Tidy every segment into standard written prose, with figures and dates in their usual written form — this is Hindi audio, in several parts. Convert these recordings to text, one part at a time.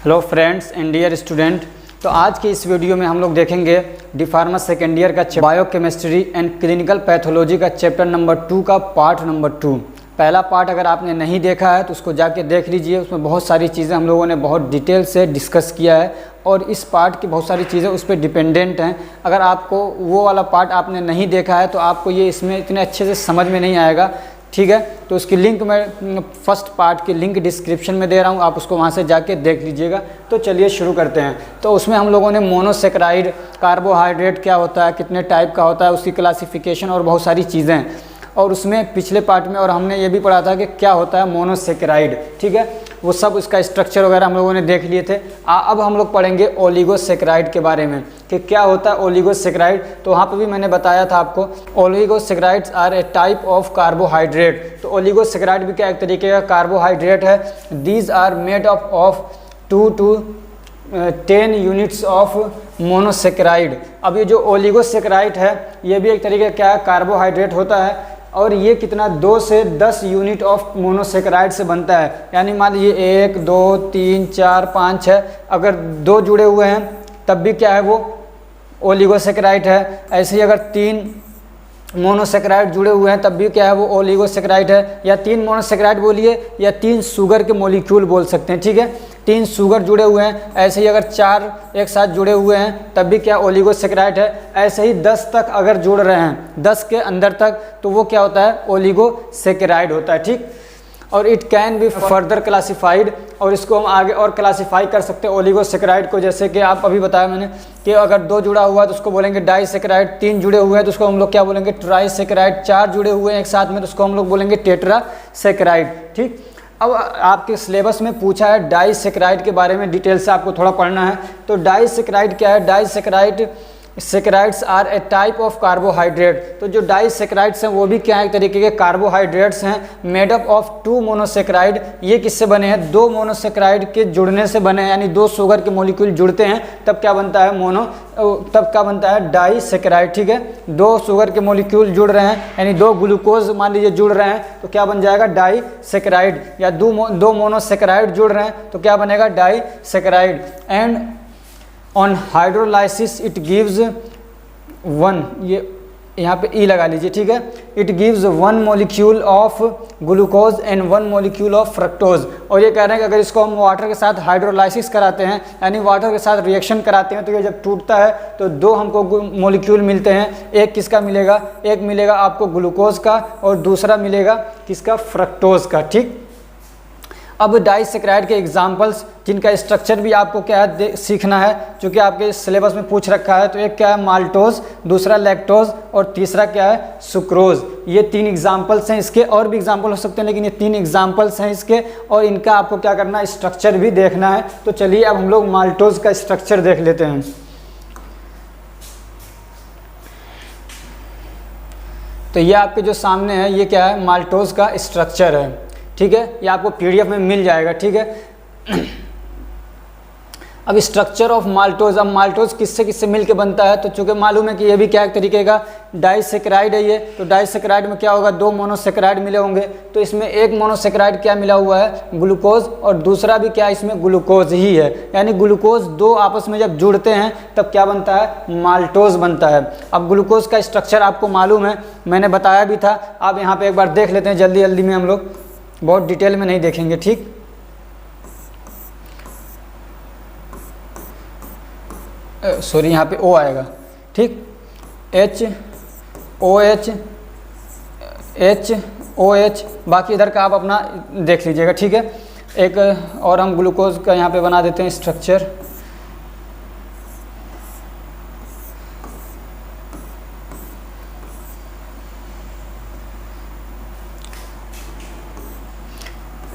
Hello friends and dear student. तो आज के इस वीडियो में हम लोग देखेंगे डी फार्मा सेकेंड ईयर का बायोकेमिस्ट्री एंड क्लिनिकल पैथोलॉजी का चैप्टर नंबर 2 का पार्ट नंबर 2। पहला पार्ट अगर आपने नहीं देखा है तो उसको जाके देख लीजिए। उसमें बहुत सारी चीज़ें हम लोगों ने बहुत डिटेल से डिस्कस किया है और इस पार्ट की बहुत सारी चीज़ें उस पर डिपेंडेंट हैं। अगर आपको वो वाला पार्ट आपने नहीं देखा है तो आपको ये इसमें इतने अच्छे से समझ में नहीं आएगा, ठीक है। तो उसकी लिंक मैं फर्स्ट पार्ट की लिंक डिस्क्रिप्शन में दे रहा हूँ, आप उसको वहाँ से जाके देख लीजिएगा। तो चलिए शुरू करते हैं। तो उसमें हम लोगों ने मोनोसेकेराइड, कार्बोहाइड्रेट क्या होता है, कितने टाइप का होता है, उसकी क्लासिफिकेशन और बहुत सारी चीज़ें, और उसमें पिछले पार्ट में और हमने ये भी पढ़ा था कि क्या होता है मोनोसेकेराइड, ठीक है। वो सब उसका स्ट्रक्चर वगैरह हम लोगों ने देख लिए थे। अब हम लोग पढ़ेंगे ओलिगोसेकेराइड के बारे में कि क्या होता है ओलिगोसेकेराइड। तो वहाँ पे भी मैंने बताया था आपको, oligosaccharides are a type of carbohydrate. तो ओलिगोसेकेराइड भी क्या एक तरीके का कार्बोहाइड्रेट है। These are made up of 2 to 10 units of monosaccharide. अब ये जो ओलिगोसेकेराइड है ये भी एक तरीके का क्या है, कार्बोहाइड्रेट होता है, और ये कितना 2 से 10 यूनिट ऑफ मोनोसेकेराइड से बनता है। यानी मान लीजिए 1 2 3 4 5 6, अगर 2 जुड़े हुए हैं तब भी क्या है वो ओलिगोसेकेराइड है। ऐसे ही अगर 3 मोनोसेकेराइड जुड़े हुए हैं तब भी क्या है वो ओलिगोसेकेराइड है। या 3 मोनोसेकेराइड बोलिए या 3 शुगर के मॉलिक्यूल बोल सकते हैं, ठीक है। 3 शुगर जुड़े हुए हैं, ऐसे ही अगर 4 एक साथ जुड़े हुए हैं तब भी क्या ओलिगोसेकेराइड है। ऐसे ही 10 तक अगर जुड़ रहे हैं, 10 के अंदर तक, तो वो क्या होता है ओलिगोसेकेराइड होता है, ठीक। और it can be further classified, और इसको हम आगे और क्लासिफाई कर सकते हैं ओलिगोसेकेराइड को। जैसे कि आप अभी बताया मैंने कि अगर 2 जुड़ा हुआ है तो उसको बोलेंगे डाइसेकेराइड, 3 जुड़े हुए हैं तो उसको हम लोग क्या बोलेंगे ट्राइसेकेराइड, 4 जुड़े हुए हैं एक साथ में तो उसको हम लोग बोलेंगे टेट्रासेकेराइड, ठीक। अब आपके सिलेबस में पूछा है डाइसेकेराइड के बारे में, डिटेल से आपको थोड़ा पढ़ना है। तो डाइसेकेराइड क्या है, disaccharide saccharides are a type of carbohydrate. तो जो डाइसेकेराइड्स हैं वो भी क्या है, एक तरीके के कार्बोहाइड्रेट्स हैं, मेड अप ऑफ 2 मोनोसेकेराइड। ये किससे बने हैं, 2 मोनोसेकेराइड के जुड़ने से बने हैं। यानी 2 शुगर के मॉलिक्यूल जुड़ते हैं तब क्या बनता है तब क्या बनता है डाइसेकेराइड, ठीक है। 2 शुगर के मॉलिक्यूल जुड़ रहे हैं यानी 2 ग्लूकोज मान लीजिए जुड़ रहे हैं तो क्या बन जाएगा डाइसेकेराइड। या 2 मोनोसेकेराइड जुड़ रहे हैं तो क्या बनेगा disaccharide. And on hydrolysis it gives 1, ये यहाँ पे ई लगा लीजिए, ठीक है। It gives 1 molecule of glucose and 1 molecule of fructose. और ये कह रहे हैं कि अगर इसको हम वाटर के साथ हाइड्रोलाइसिस कराते हैं यानी वाटर के साथ रिएक्शन कराते हैं तो ये जब टूटता है तो 2 हमको मॉलिक्यूल मिलते हैं। एक किसका मिलेगा, एक मिलेगा आपको ग्लूकोज का और दूसरा मिलेगा किसका, फ्रक्टोज का, ठीक। अब डाइसेकेराइड के एग्जाम्पल्स जिनका स्ट्रक्चर भी आपको क्या है सीखना है, जो कि आपके सिलेबस में पूछ रखा है। तो एक क्या है माल्टोज, दूसरा लैक्टोज और तीसरा क्या है सुक्रोज। ये 3 एग्जाम्पल्स हैं इसके, और भी एग्जाम्पल हो सकते हैं लेकिन ये 3 एग्जाम्पल्स हैं इसके, और इनका आपको क्या करना है स्ट्रक्चर भी देखना है। तो चलिए अब हम लोग माल्टोज का स्ट्रक्चर देख लेते हैं। तो ये आपके जो सामने है ये क्या है माल्टोज का स्ट्रक्चर है, ठीक है। ये आपको पीडीएफ में मिल जाएगा, ठीक है। अब स्ट्रक्चर ऑफ माल्टोज, अब माल्टोज किससे किससे मिलके बनता है। तो चूंकि मालूम है कि ये भी क्या एक तरीके का डाइसेकेराइड है ये, तो डाइसेकेराइड में क्या होगा 2 मोनोसेकेराइड मिले होंगे। तो इसमें एक मोनोसेकेराइड क्या मिला हुआ है ग्लूकोज, और दूसरा भी क्या इसमें ग्लूकोज ही है। यानी ग्लूकोज 2 आपस में जब जुड़ते हैं तब क्या बनता है माल्टोज बनता है। अब ग्लूकोज का स्ट्रक्चर आपको मालूम है, मैंने बताया भी था। आप यहाँ पे एक बार देख लेते हैं जल्दी जल्दी में, हम लोग बहुत डिटेल में नहीं देखेंगे, ठीक। सॉरी यहाँ पे O आएगा, ठीक। HOH, बाकी इधर का आप अपना देख लीजिएगा, ठीक है। एक और हम ग्लूकोज का यहाँ पे बना देते हैं structure.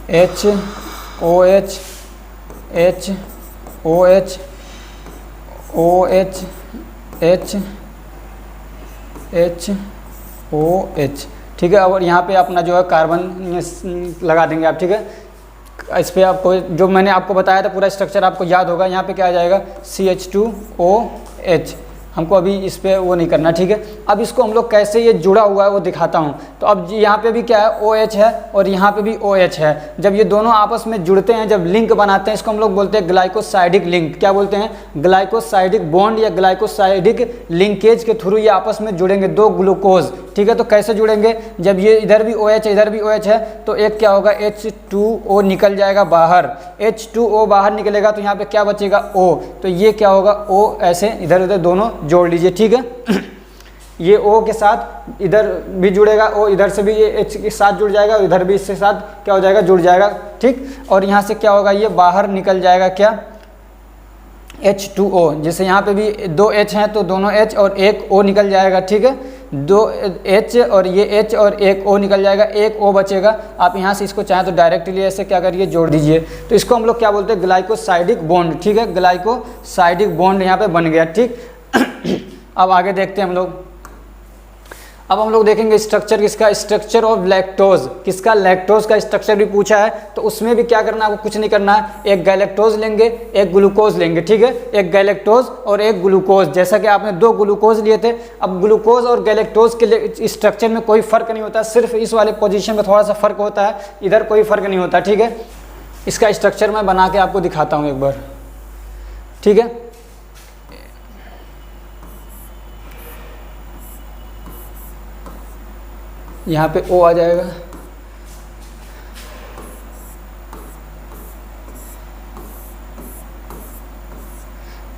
HOH, HOH, OH, HOH, ठीक है। और यहाँ पे अपना जो है कार्बन लगा देंगे आप, ठीक है। इस पर आपको जो मैंने आपको बताया था पूरा स्ट्रक्चर आपको याद होगा। यहाँ पे क्या आ जाएगा CH2OH, हमको अभी इस पर वो नहीं करना, ठीक है। अब इसको हम लोग कैसे ये जुड़ा हुआ है वो दिखाता हूँ। तो अब यहाँ पे भी क्या है, OH है और यहाँ पे भी OH है। जब ये दोनों आपस में जुड़ते हैं, जब लिंक बनाते हैं, इसको हम लोग बोलते हैं ग्लाइकोसाइडिक लिंक। क्या बोलते हैं, ग्लाइकोसाइडिक बॉन्ड या ग्लाइकोसाइडिक लिंकेज के थ्रू ये आपस में जुड़ेंगे, दो ग्लूकोज, ठीक है। तो कैसे जुड़ेंगे, जब ये इधर भी OH है इधर भी OH है, तो एक क्या होगा, H2O निकल जाएगा बाहर। H2O बाहर निकलेगा तो यहाँ पे क्या बचेगा, O। तो ये क्या होगा, O ऐसे इधर उधर दोनों जोड़ लीजिए, ठीक है। ये O के साथ इधर भी जुड़ेगा, O इधर से भी ये H के साथ जुड़ जाएगा, इधर भी इसके साथ क्या हो जाएगा, जुड़ जाएगा, ठीक। और यहाँ से क्या होगा, ये बाहर निकल जाएगा क्या, H2O। जैसे यहाँ पे भी दो H हैं तो दोनों H और एक O निकल जाएगा, ठीक है। दो H और ये H और एक O निकल जाएगा, एक O बचेगा। आप यहाँ से इसको चाहें तो डायरेक्टली ऐसे क्या करिए, जोड़ दीजिए। तो इसको हम लोग क्या बोलते हैं, ग्लाइकोसाइडिक बॉन्ड, ठीक है। ग्लाइकोसाइडिक बॉन्ड यहाँ पे बन गया, ठीक। अब आगे देखते हैं हम लोग। अब हम लोग देखेंगे स्ट्रक्चर किसका, स्ट्रक्चर ऑफ लैक्टोज। किसका, लैक्टोज का स्ट्रक्चर भी पूछा है। तो उसमें भी क्या करना है, आपको कुछ नहीं करना है, एक गैलेक्टोज लेंगे एक ग्लूकोज लेंगे, ठीक है। एक गैलेक्टोज और एक ग्लूकोज, जैसा कि आपने दो ग्लूकोज लिए थे। अब ग्लूकोज और गैलेक्टोज के स्ट्रक्चर में कोई फर्क नहीं होता, सिर्फ इस वाले पोजीशन में थोड़ा सा फर्क होता है, इधर कोई फर्क नहीं होता, ठीक है। इसका स्ट्रक्चर मैं बना के आपको दिखाता हूँ एक बार, ठीक है। यहाँ पे O आ जाएगा,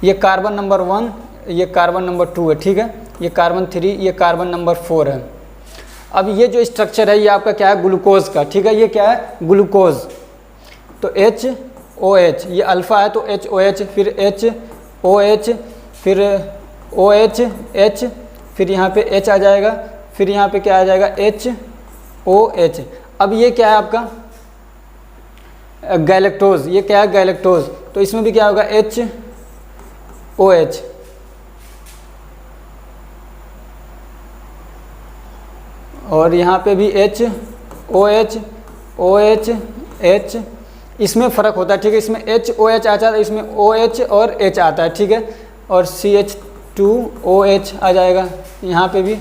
ये कार्बन नंबर 1, ये कार्बन नंबर 2 है, ठीक है। ये कार्बन 3, ये कार्बन नंबर 4 है। अब ये जो स्ट्रक्चर है ये आपका क्या है, ग्लूकोज का, ठीक है। ये क्या है, ग्लूकोज। तो HOH, ये अल्फा है तो HOH, फिर HOH, फिर OH, H, फिर यहाँ पे H आ जाएगा, फिर यहाँ पे क्या आ जाएगा, HOH। अब ये क्या है आपका गैलेक्टोज, ये क्या है, गैलेक्टोज। तो इसमें भी क्या होगा, HOH, और यहाँ पे भी HOH, OH, H। इसमें फ़र्क होता है, ठीक है। इसमें HOH आता है, इसमें OH और H आता है, ठीक है। और CH2OH आ जाएगा, यहाँ पे भी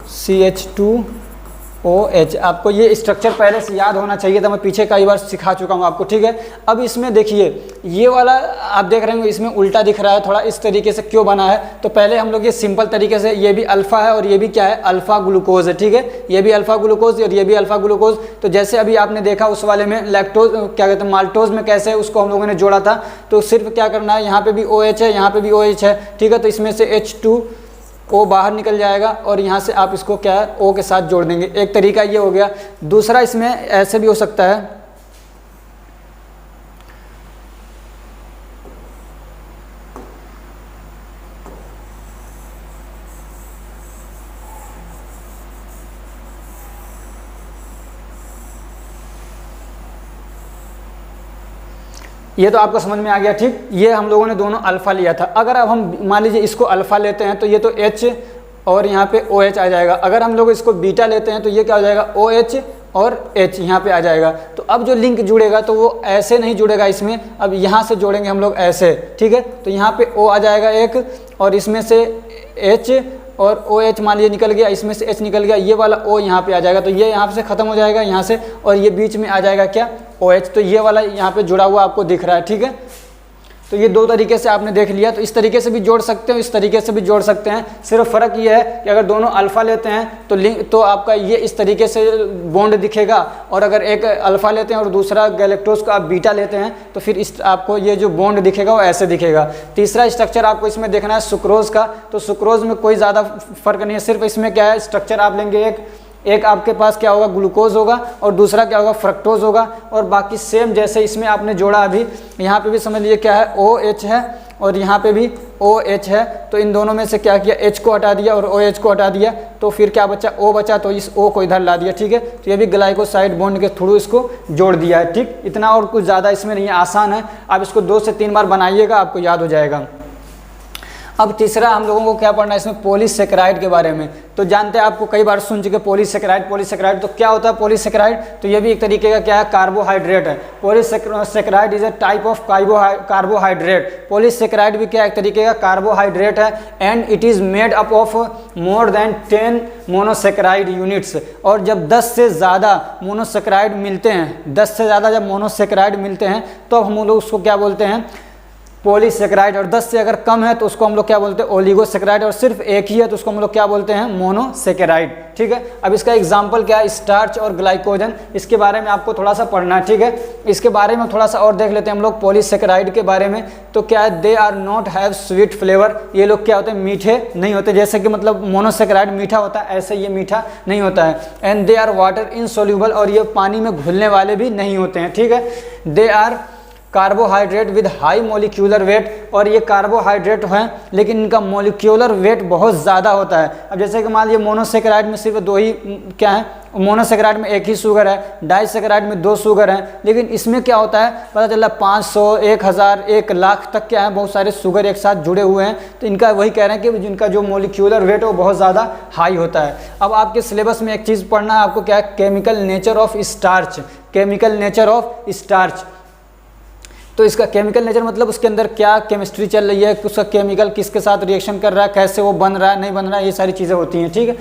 CH2OH। आपको ये स्ट्रक्चर पहले से याद होना चाहिए था, मैं पीछे कई बार सिखा चुका हूँ आपको, ठीक है। अब इसमें देखिए ये वाला आप देख रहे होंगे, इसमें उल्टा दिख रहा है थोड़ा, इस तरीके से क्यों बना है। तो पहले हम लोग ये सिंपल तरीके से, ये भी अल्फ़ा है और ये भी क्या है, अल्फ़ा ग्लूकोज है, ठीक है। ये भी अल्फ़ा ग्लूकोज और ये भी अल्फ़ा ग्लूकोज। तो जैसे अभी आपने देखा उस वाले में लैक्टोज क्या कहते हैं, माल्टोज में कैसे उसको हम लोगों ने जोड़ा था। तो सिर्फ क्या करना है, यहाँ पर भी OH है, यहाँ पर भी OH है, ठीक है। तो इसमें से H2O बाहर निकल जाएगा और यहाँ से आप इसको क्या है, O के साथ जोड़ देंगे। एक तरीका ये हो गया। दूसरा इसमें ऐसे भी हो सकता है, ये तो आपको समझ में आ गया, ठीक। ये हम लोगों ने दोनों अल्फ़ा लिया था। अगर अब हम मान लीजिए इसको अल्फ़ा लेते हैं तो ये तो H और यहाँ पे OH आ जाएगा। अगर हम लोग इसको बीटा लेते हैं तो ये क्या हो जाएगा, OH और H यहाँ पे आ जाएगा। तो अब जो लिंक जुड़ेगा तो वो ऐसे नहीं जुड़ेगा इसमें, अब यहाँ से जोड़ेंगे हम लोग ऐसे, ठीक है। तो यहाँ पे O आ जाएगा एक, और इसमें से H और OH मान लीजिए निकल गया, इसमें से H निकल गया, ये वाला O यहाँ पे आ जाएगा। तो ये यहाँ से ख़त्म हो जाएगा यहाँ से, और ये बीच में आ जाएगा क्या, OH। तो ये वाला यहाँ पे जुड़ा हुआ आपको दिख रहा है, ठीक है। तो ये दो तरीके से आपने देख लिया। तो इस तरीके से भी जोड़ सकते हो, इस तरीके से भी जोड़ सकते हैं। सिर्फ फ़र्क ये है कि अगर दोनों अल्फ़ा लेते हैं तो लिंक तो आपका ये इस तरीके से बॉन्ड दिखेगा, और अगर एक अल्फ़ा लेते हैं और दूसरा गैलेक्टोज को आप बीटा लेते हैं तो फिर इस आपको ये जो बॉन्ड दिखेगा वो ऐसे दिखेगा। तीसरा स्ट्रक्चर आपको इसमें देखना है सुक्रोज का। तो सुक्रोज में कोई ज़्यादा फ़र्क नहीं है, सिर्फ इसमें क्या है, स्ट्रक्चर आप लेंगे एक आपके पास क्या होगा, ग्लूकोज होगा, और दूसरा क्या होगा, फ्रक्टोज होगा। और बाकी सेम जैसे इसमें आपने जोड़ा अभी, यहाँ पे भी समझ लीजिए क्या है, OH है और यहाँ पे भी OH है। तो इन दोनों में से क्या किया, H को हटा दिया और OH को हटा दिया, तो फिर क्या बचा, O बचा। तो इस O को इधर ला दिया, ठीक है। तो ये भी ग्लाइकोसाइड बॉन्ड के थ्रू इसको जोड़ दिया है, ठीक। इतना और कुछ ज़्यादा इसमें नहीं है, आसान है। आप इसको 2 से 3 बार बनाइएगा, आपको याद हो जाएगा। अब तीसरा हम लोगों को क्या पढ़ना है इसमें, पॉलीसेकेराइड के बारे में। तो जानते हैं, आपको कई बार सुन चुके पॉलीसेकेराइड। तो क्या होता है पॉलीसेकेराइड? तो ये भी एक तरीके का क्या है, कार्बोहाइड्रेट है। Polysaccharide is a type of carbohydrate. Polysaccharide भी क्या एक तरीके का कार्बोहाइड्रेट है, and it is made up of more than 10 monosaccharide units. और जब 10 से ज़्यादा मोनोसेकेराइड मिलते हैं, 10 से ज़्यादा जब मोनोसेकेराइड मिलते हैं तो हम लोग उसको क्या बोलते हैं, पॉलीसेकेराइड। और 10 से अगर कम है तो उसको हम लोग क्या बोलते हैं, ओलिगोसेकेराइड। और सिर्फ एक ही है तो उसको हम लोग क्या बोलते हैं, मोनोसेकेराइड। ठीक है, अब इसका एग्जांपल क्या है, स्टार्च और ग्लाइकोजन। इसके बारे में आपको थोड़ा सा पढ़ना है। ठीक है, इसके बारे में थोड़ा सा और देख लेते हैं हम लोग पॉलीसेकेराइड के बारे में। तो क्या है, they are not have sweet flavour. ये लोग क्या होते हैं, मीठे नहीं होते। जैसे कि मतलब मोनोसेकेराइड मीठा होता है, ऐसे ये मीठा नहीं होता है। And they are water insoluble, और ये पानी में घुलने वाले भी नहीं होते हैं। ठीक है, they are carbohydrate with high molecular weight. और ये कार्बोहाइड्रेट हैं लेकिन इनका मोलिक्यूलर वेट बहुत ज़्यादा होता है। अब जैसे कि मान लीजिए मोनोसेकेराइड में सिर्फ 2 ही क्या है, मोनोसेकेराइड में 1 ही शुगर है, डाइसेकेराइड में 2 शुगर हैं, लेकिन इसमें क्या होता है पता चला 500, 1000, 1 लाख तक क्या है, बहुत सारे शुगर एक साथ जुड़े हुए हैं। तो इनका वही कह रहे हैं कि जिनका जो मोलिक्यूलर वेट है वो बहुत ज़्यादा हाई होता है। अब आपके सिलेबस में एक चीज़ पढ़ना है आपको, क्या है, chemical nature of starch. Chemical nature of starch. तो इसका केमिकल नेचर मतलब उसके अंदर क्या केमिस्ट्री चल रही है, उसका केमिकल किसके साथ रिएक्शन कर रहा है, कैसे वो बन रहा है नहीं बन रहा है, ये सारी चीज़ें होती हैं। ठीक है,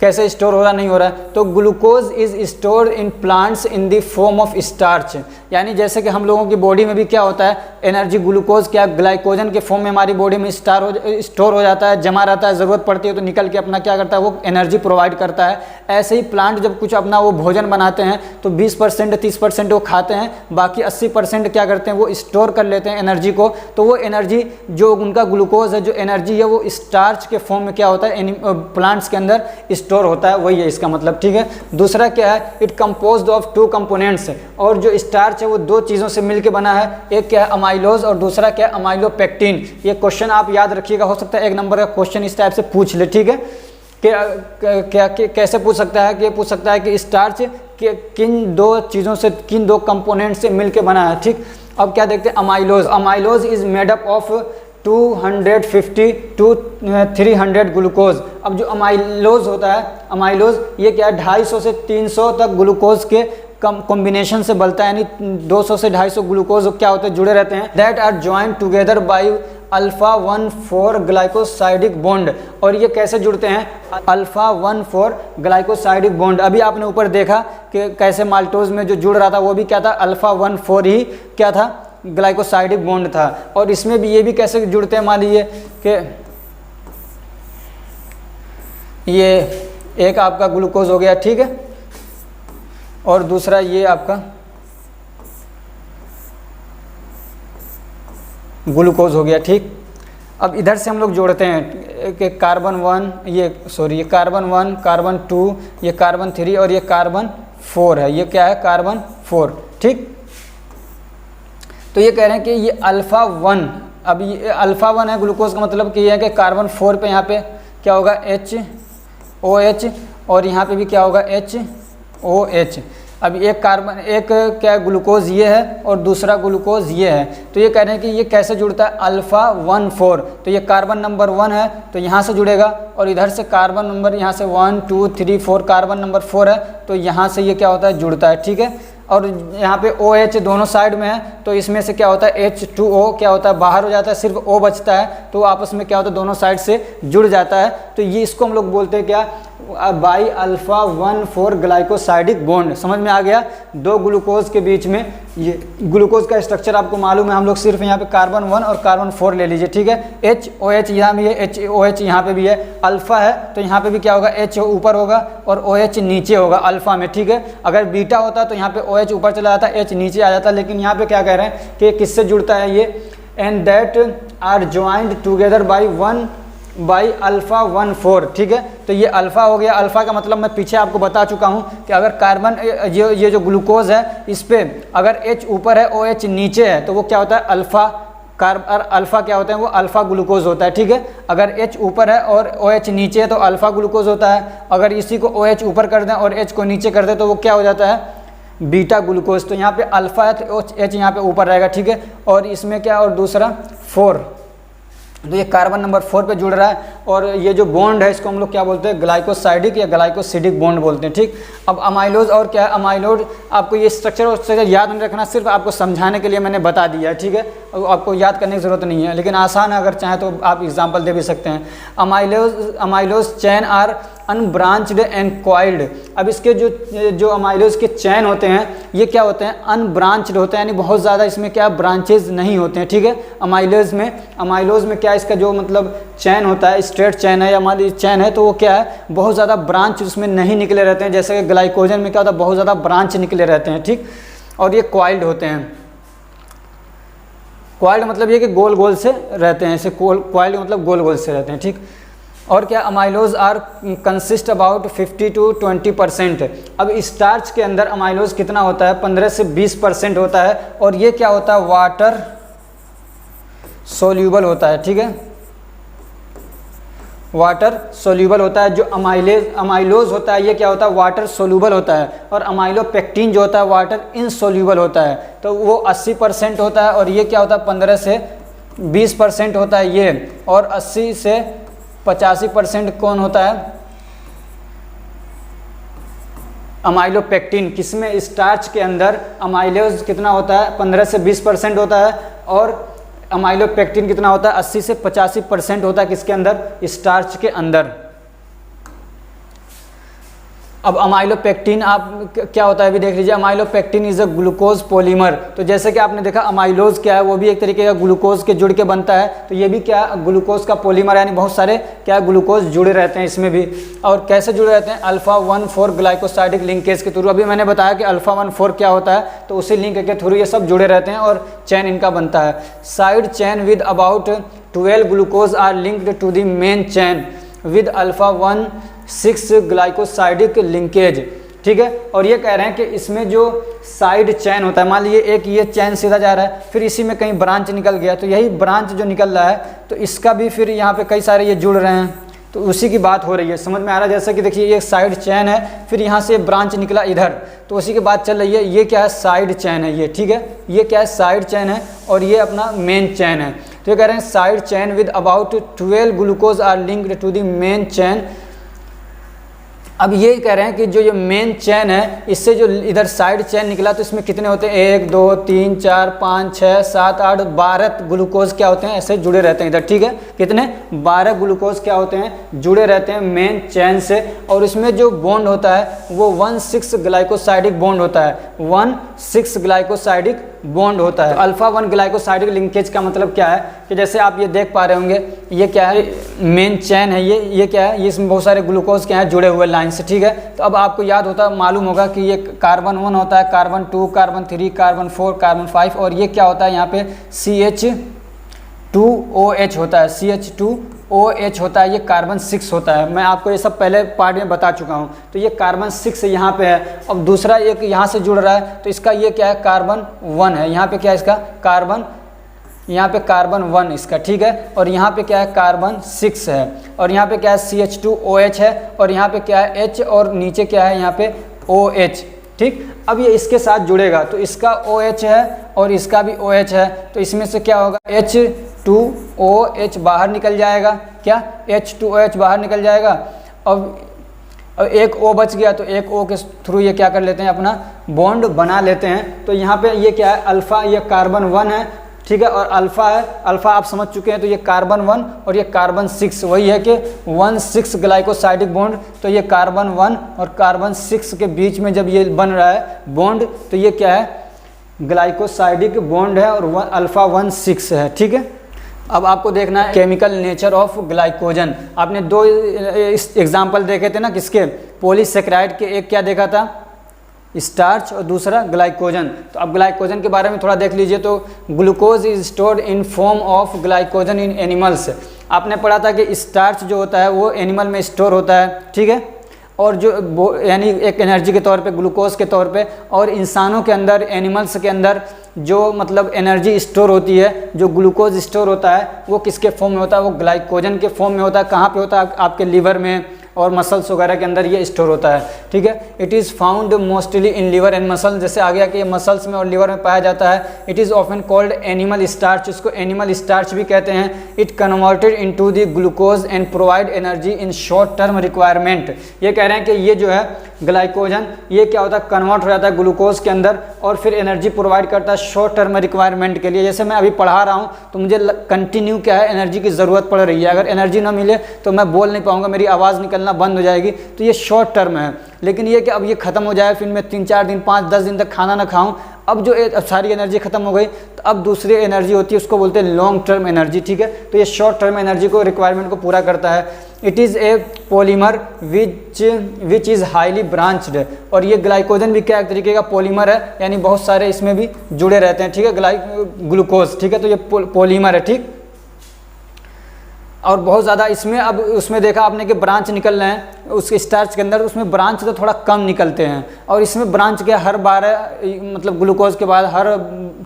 कैसे स्टोर हो रहा नहीं हो रहा है। तो glucose is stored in plants in the form of starch. यानी जैसे कि हम लोगों की बॉडी में भी क्या होता है, एनर्जी ग्लूकोज क्या ग्लाइकोजन के फॉर्म में हमारी बॉडी में स्टोर हो जाता है, जमा रहता है, ज़रूरत पड़ती है तो निकल के अपना क्या करता है, वो एनर्जी प्रोवाइड करता है। ऐसे ही प्लांट जब कुछ अपना वो भोजन बनाते हैं तो 20% 30% वो खाते हैं, बाकी 80% क्या करते हैं, वो स्टोर कर लेते हैं एनर्जी को। तो वो एनर्जी जो उनका ग्लूकोज है, जो एनर्जी है, वो स्टार्च के फॉर्म में क्या होता है, प्लांट्स के अंदर स्टोर होता है। वही है इसका मतलब। ठीक है, दूसरा क्या है, इट कंपोज्ड ऑफ 2 कंपोनेंट्स। और जो स्टार्च है वो 2 चीज़ों से मिलकर बना है, एक क्या है अमाइलोज और दूसरा क्या है अमाइलोपेक्टिन। ये क्वेश्चन आप याद रखिएगा, हो सकता है 1 नंबर का क्वेश्चन इस टाइप से पूछ ले। ठीक है, कैसे पूछ सकता है, कि पूछ सकता है कि स्टार्च के किन 2 चीज़ों से, किन 2 कंपोनेंट से मिलकर बना है। ठीक, अब क्या देखते हैं, amylose. Amylose is made up of 250 to 300 glucose. अब जो अमाइलोज होता है, अमाइलोज ये क्या है, 250 से 300 तक ग्लूकोज के कॉम्बिनेशन से बनता है, यानी 200 से 250 ग्लूकोज क्या होते हैं, जुड़े रहते हैं। That are joint together by alpha 1,4 glycosidic bond. और ये कैसे जुड़ते हैं, अल्फा 1,4 ग्लाइकोसाइडिक बॉन्ड। अभी आपने ऊपर देखा कि कैसे माल्टोज में जो जुड़ रहा था वो भी क्या था, अल्फा 1,4 ही क्या था, ग्लाइकोसाइडिक बॉन्ड था। और इसमें भी ये भी कैसे जुड़ते हैं, मान लीजिए कि ये एक आपका ग्लूकोज हो गया, ठीक है, और दूसरा ये आपका ग्लूकोज हो गया। ठीक, अब इधर से हम लोग जोड़ते हैं कि कार्बन 1, ये कार्बन 1, कार्बन 2, ये कार्बन 3 और ये कार्बन 4 है। ये क्या है, कार्बन 4। ठीक, तो ये कह रहे हैं कि ये अल्फ़ा 1, अब ये अल्फ़ा 1 है ग्लूकोज का, मतलब कि ये है कि कार्बन 4 पे यहाँ पे क्या होगा, HOH, और यहाँ पे भी क्या होगा, HOH। अब एक कार्बन, एक क्या ग्लूकोज ये है और दूसरा ग्लूकोज ये है। तो ये कह रहे हैं कि ये कैसे जुड़ता है, अल्फ़ा 1,4। तो ये कार्बन नंबर 1 है तो यहाँ से जुड़ेगा, और इधर से कार्बन नंबर यहाँ से 1 2 3 4 कार्बन नंबर 4 है तो यहाँ से ये क्या होता है, जुड़ता है। ठीक है, और यहाँ पे OH दोनों साइड में है तो इसमें से क्या होता है, H2O क्या होता है, बाहर हो जाता है, सिर्फ O बचता है, तो आपस में क्या होता है, दोनों साइड से जुड़ जाता है। तो ये इसको हम लोग बोलते हैं क्या, बाई अल्फ़ा 1,4 ग्लाइकोसाइडिक बॉन्ड। समझ में आ गया, 2 ग्लूकोज के बीच में। ये ग्लूकोज का स्ट्रक्चर आपको मालूम है, हम लोग सिर्फ यहाँ पे कार्बन 1 और कार्बन 4 ले लीजिए। ठीक है, HOH यहाँ भी है, HOH यहाँ पे भी है। अल्फ़ा है तो यहाँ पे भी क्या होगा, H ऊपर होगा और OH नीचे होगा अल्फ़ा में। ठीक है, अगर बीटा होता तो यहाँ पे OH ऊपर चला जाता, H नीचे आ जाता, लेकिन यहाँ पे क्या कह रहे हैं कि किससे जुड़ता है ये, and that are joint together by alpha 1,4। ठीक है, तो ये अल्फ़ा हो गया। अल्फ़ा का मतलब मैं पीछे आपको बता चुका हूँ कि अगर कार्बन ये जो ग्लूकोज है इस पर अगर H ऊपर है OH नीचे है तो वो क्या होता है, अल्फ़ा अल्फ़ा क्या होता है, वो अल्फ़ा ग्लूकोज होता है। ठीक है, अगर H ऊपर है और OH नीचे है तो अल्फ़ा ग्लूकोज होता है। अगर इसी को OH ऊपर कर दें और H को नीचे कर दें तो वो क्या हो जाता है, बीटा ग्लूकोज। तो यहाँ पे अल्फ़ा है तो H यहाँ पे ऊपर रहेगा। ठीक है, और इसमें क्या, और दूसरा 4 तो ये कार्बन नंबर 4 पे जुड़ रहा है, और ये जो बॉन्ड है इसको हम लोग क्या बोलते हैं, ग्लाइकोसाइडिक या ग्लाइकोसिडिक बॉन्ड बोलते हैं। ठीक, अब अमाइलोज और क्या है, अमाइलोज आपको ये स्ट्रक्चर और स्ट्रक्चर याद नहीं रखना, सिर्फ आपको समझाने के लिए मैंने बता दिया है। ठीक है, आपको याद करने की ज़रूरत नहीं है, लेकिन आसान है, अगर चाहें तो आप एग्जाम्पल दे भी सकते हैं। Amylose chain are unbranched and coiled. अब इसके जो अमाइलोज के चैन होते हैं ये क्या होते हैं, अनब्रांच्ड होते हैं, यानी बहुत ज़्यादा इसमें क्या ब्रांचेज नहीं होते हैं। ठीक है, अमाइलोज में क्या इसका जो मतलब चैन होता है, स्ट्रेट चैन है या हमारी चैन है, तो वो क्या है बहुत ज़्यादा ब्रांच उसमें नहीं निकले रहते हैं, जैसे कि ग्लाइकोजन में क्या होता है बहुत ज़्यादा ब्रांच निकले रहते हैं। ठीक, और ये कॉइल्ड होते हैं। कॉइल्ड मतलब ये कि गोल गोल से रहते हैं, ऐसे कॉइल्ड मतलब गोल गोल से रहते हैं। ठीक, और क्या amylose are consist about 50 to 20%। अब स्टार्च के अंदर अमाइलोज कितना होता है, 15 से 20% होता है, और ये क्या होता है वाटर सोल्यूबल होता है। ठीक है, वाटर सोल्यूबल होता है। जो अमाइलोज होता है ये क्या होता है वाटर सोल्यूबल होता है, और अमाइलोपेक्टिन जो होता है वाटर इनसोल्यूबल होता है। तो वो 80% होता है, और ये क्या होता है 15 से 20% होता है ये, और 80 से 85% कौन होता है, अमाइलोपेक्टिन। किसमें, स्टार्च के अंदर अमाइलोज कितना होता है 15 से 20% होता है, और अमाइलोपेक्टिन कितना होता है 80 से 85% होता है किसके अंदर, स्टार्च के अंदर। अब अमाइलोपेक्टिन आप क्या होता है अभी देख लीजिए, amylopectin is a glucose polymer. तो जैसे कि आपने देखा अमाइलोज क्या है, वो भी एक तरीके का ग्लूकोज के जुड़ के बनता है, तो ये भी क्या ग्लूकोज का पॉलीमर, यानी बहुत सारे क्या ग्लूकोज जुड़े रहते हैं इसमें भी। और कैसे जुड़े रहते हैं, अल्फा 1,4 ग्लाइकोसाइडिक लिंकेज के थ्रू। अभी मैंने बताया कि अल्फा 1,4 क्या होता है, तो उसी लिंक के थ्रू ये सब जुड़े रहते हैं और चैन इनका बनता है। Side chain with about 12 glucose are linked to the main chain with alpha 1,6 glycosidic linkage. ठीक है, और ये कह रहे हैं कि इसमें जो साइड चैन होता है, मान लीजिए एक ये चैन सीधा जा रहा है, फिर इसी में कहीं ब्रांच निकल गया, तो यही ब्रांच जो निकल रहा है तो इसका भी फिर यहाँ पे कई सारे ये जुड़ रहे हैं, तो उसी की बात हो रही है। समझ में आ रहा है, जैसे कि देखिए ये साइड चैन है, फिर यहाँ से ब्रांच निकला इधर, तो उसी की बात चल रही है। ये क्या है, साइड चैन है ये। ठीक है, ये क्या है, साइड चैन है, और ये अपना मेन चैन है। तो ये कह रहे हैं side chain with about 12 glucose are linked to the main chain. अब ये कह रहे हैं कि जो ये मेन चैन है, इससे जो इधर साइड चैन निकला, तो इसमें कितने होते हैं 1 2 3 4 5 6 7 8 12 ग्लूकोज क्या होते हैं ऐसे जुड़े रहते हैं इधर। ठीक है, कितने 12 ग्लूकोज क्या होते हैं जुड़े रहते हैं मेन चैन से, और इसमें जो बॉन्ड होता है वो 1,6 ग्लाइकोसाइडिक बॉन्ड होता है, 1,6 ग्लाइकोसाइडिक बॉन्ड होता है। तो अल्फा 1 ग्लाइकोसाइडिक लिंकेज का मतलब क्या है कि जैसे आप ये देख पा रहे होंगे, ये क्या है मेन चैन है, ये क्या है, ये इसमें बहुत सारे ग्लूकोज क्या है जुड़े हुए लाइन से। ठीक है, तो अब आपको याद होता मालूम होगा कि ये कार्बन 1 होता है, कार्बन 2, कार्बन 3, कार्बन 4, कार्बन 5, और ये क्या होता है यहाँ पे CH2OH होता है, CH2OH होता है, ये कार्बन 6 होता है। मैं आपको ये सब पहले पार्ट में बता चुका हूँ। तो ये कार्बन 6 यहाँ पे है। अब दूसरा एक यहाँ से जुड़ रहा है, तो इसका ये क्या है कार्बन 1 है, यहाँ पे क्या है इसका कार्बन, यहाँ पे कार्बन 1 इसका। ठीक है, और यहाँ पे क्या है कार्बन 6 है, और यहाँ पे क्या है CH2OH है, और यहाँ पे क्या है H, और नीचे क्या है यहाँ पे OH। ठीक, अब ये इसके साथ जुड़ेगा, तो इसका OH है और इसका भी OH है, तो इसमें से क्या होगा H2OH बाहर निकल जाएगा, क्या H2OH बाहर निकल जाएगा। अब एक O बच गया, तो एक O के थ्रू ये क्या कर लेते हैं अपना बॉन्ड बना लेते हैं। तो यहाँ पे ये क्या है अल्फ़ा, ये कार्बन 1 है। ठीक है, और अल्फ़ा है, अल्फ़ा आप समझ चुके हैं, तो ये कार्बन 1 और ये कार्बन 6, वही है कि 1,6 ग्लाइकोसाइडिक बॉन्ड। तो ये कार्बन 1 और कार्बन 6 के बीच में जब ये बन रहा है बॉन्ड, तो ये क्या है ग्लाइकोसाइडिक बॉन्ड है, और अल्फ़ा 1,6 है। ठीक है, अब आपको देखना है केमिकल नेचर ऑफ ग्लाइकोजन। आपने 2 एग्जाम्पल देखे थे ना, किसके, पॉलीसेकेराइड के, एक क्या देखा था स्टार्च और दूसरा ग्लाइकोजन। तो अब ग्लाइकोजन के बारे में थोड़ा देख लीजिए। तो glucose is stored in form of glycogen in animals. आपने पढ़ा था कि स्टार्च जो होता है वो एनिमल में स्टोर होता है। ठीक है, और जो यानी एक एनर्जी के तौर पे, ग्लूकोज के तौर पे, और इंसानों के अंदर, एनिमल्स के अंदर जो मतलब एनर्जी स्टोर होती है, जो ग्लूकोज स्टोर होता है वो किसके फॉर्म में होता है, वो ग्लाइकोजन के फॉर्म में होता है। कहाँ पे होता है, आपके लीवर में, और मसल्स वगैरह के अंदर ये स्टोर होता है, ठीक है। It is found mostly in liver and muscle, जैसे आ गया कि ये मसल्स में और लिवर में पाया जाता है। It is often called animal starch, इसको एनिमल स्टार्च भी कहते हैं। It converted into the glucose and provide energy in short term requirement. ये कह रहे हैं कि ये जो है ग्लाइकोजन ये क्या होता है, कन्वर्ट हो जाता है ग्लूकोज के अंदर और फिर एनर्जी प्रोवाइड करता है शॉर्ट टर्म रिक्वायरमेंट के लिए। जैसे मैं अभी पढ़ा रहा हूँ तो मुझे कंटिन्यू क्या है एनर्जी की ज़रूरत पड़ रही है, अगर एनर्जी ना मिले तो मैं बोल नहीं पाऊंगा, मेरी आवाज़ निकलना बंद हो जाएगी, तो ये शॉर्ट टर्म है। लेकिन ये कि अब ये ख़त्म हो जाए, फिर मैं 3-4 दिन 5-10 दिन तक खाना ना खाऊं, अब जो सारी एनर्जी खत्म हो गई तो अब दूसरी एनर्जी होती है, उसको बोलते हैं लॉन्ग टर्म एनर्जी, ठीक है। तो ये शॉर्ट टर्म एनर्जी को रिक्वायरमेंट को पूरा करता है। It is a polymer which is highly branched, और ये ग्लाइकोजन भी क्या एक तरीके का पॉलीमर है, यानी बहुत सारे इसमें भी जुड़े रहते हैं, ठीक है, ग्लूकोज, ठीक है। तो ये पॉलीमर है, ठीक। और बहुत ज़्यादा इसमें अब उसमें देखा आपने कि ब्रांच निकल रहे हैं उसके स्टार्च के अंदर, उसमें ब्रांच तो थोड़ा कम निकलते हैं, और इसमें ब्रांच के हर 12 मतलब ग्लूकोज के बाद हर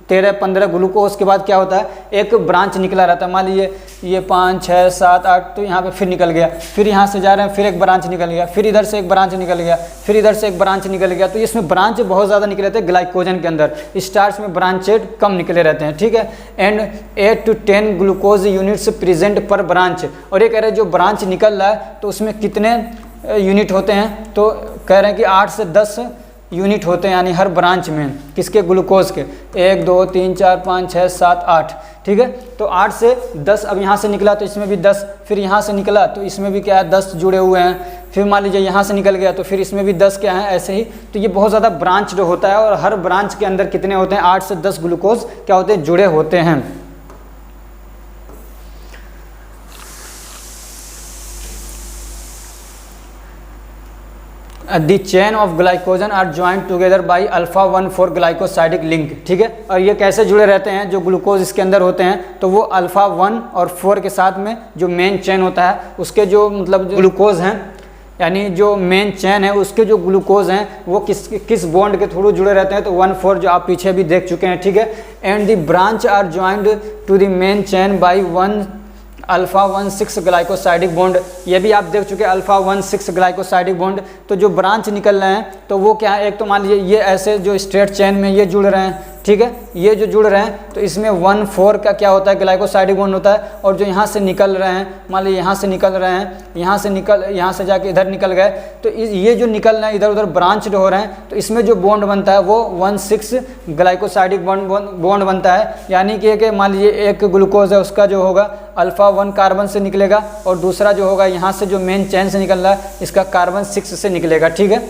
13-15 ग्लूकोज के बाद क्या होता है एक ब्रांच निकला रहता है। मान लीजिए ये 5, 6, 7, 8 तो यहाँ पे फिर निकल गया, फिर यहाँ से जा रहे हैं फिर एक ब्रांच निकल गया, फिर इधर से एक ब्रांच निकल गया, फिर इधर से एक ब्रांच निकल गया। तो इसमें ब्रांच बहुत ज़्यादा निकले रहते हैं ग्लाइकोजन के अंदर, स्टार्च में ब्रांचेड कम निकले रहते हैं, ठीक है। And 8 to 10 glucose units present पर ब्रांच, और ये कह रहे हैं जो ब्रांच निकल रहा है तो उसमें कितने यूनिट होते हैं, तो कह रहे हैं कि 8 से 10 यूनिट होते हैं, यानी हर ब्रांच में किसके, ग्लूकोज के। 1, 2, 3, 4, 5, 6, 7, 8, ठीक है। तो 8 से 10 अब यहाँ से निकला तो इसमें भी 10, फिर यहाँ से निकला तो इसमें भी क्या है 10 जुड़े हुए हैं, फिर मान लीजिए यहाँ से निकल गया तो फिर इसमें भी 10 क्या है, ऐसे ही। तो ये बहुत ज़्यादा ब्रांच जो होता है, और हर ब्रांच के अंदर कितने होते हैं 8 से 10 ग्लूकोज क्या होते हैं, जुड़े होते हैं। The chain of glycogen are joint together by alpha 1,4 glycosidic link, ठीक है। और ये कैसे जुड़े रहते हैं, जो ग्लूकोज इसके अंदर होते हैं तो वो अल्फा 1 और 4 के साथ में जो मेन चेन होता है उसके जो मतलब जो ग्लूकोज हैं, यानी जो मेन चेन है उसके जो ग्लूकोज हैं वो किस बॉन्ड के थ्रू जुड़े रहते हैं, तो 1,4 जो आप पीछे भी देख चुके हैं, ठीक है। And the branch are joint to the main chain by 1 alpha 1,6 glycosidic bond, ये भी आप देख चुके हैं अल्फा 1,6 ग्लाइकोसाइडिक बॉन्ड। तो जो ब्रांच निकल रहे हैं तो वो क्या है, एक तो मान लीजिए ये ऐसे जो स्ट्रेट चेन में ये जुड़ रहे हैं, ठीक है, ये जो जुड़ रहे हैं तो इसमें 1,4 का क्या होता है ग्लाइकोसाइडिक बॉन्ड होता है। और जो यहाँ से निकल रहे हैं, मान लीजिए यहाँ से निकल रहे हैं, यहाँ से जाके इधर निकल गए, तो ये जो निकल रहे हैं इधर उधर ब्रांच हो रहे हैं, तो इसमें जो बॉन्ड बनता है वो 1,6 ग्लाइकोसाइडिक बॉन्ड बनता है। यानी कि मान लीजिए एक ग्लूकोज है उसका जो होगा अल्फा 1 कार्बन से निकलेगा, और दूसरा जो होगा यहाँ से जो मेन चेन से निकल रहा है इसका कार्बन 6 से निकलेगा, ठीक है।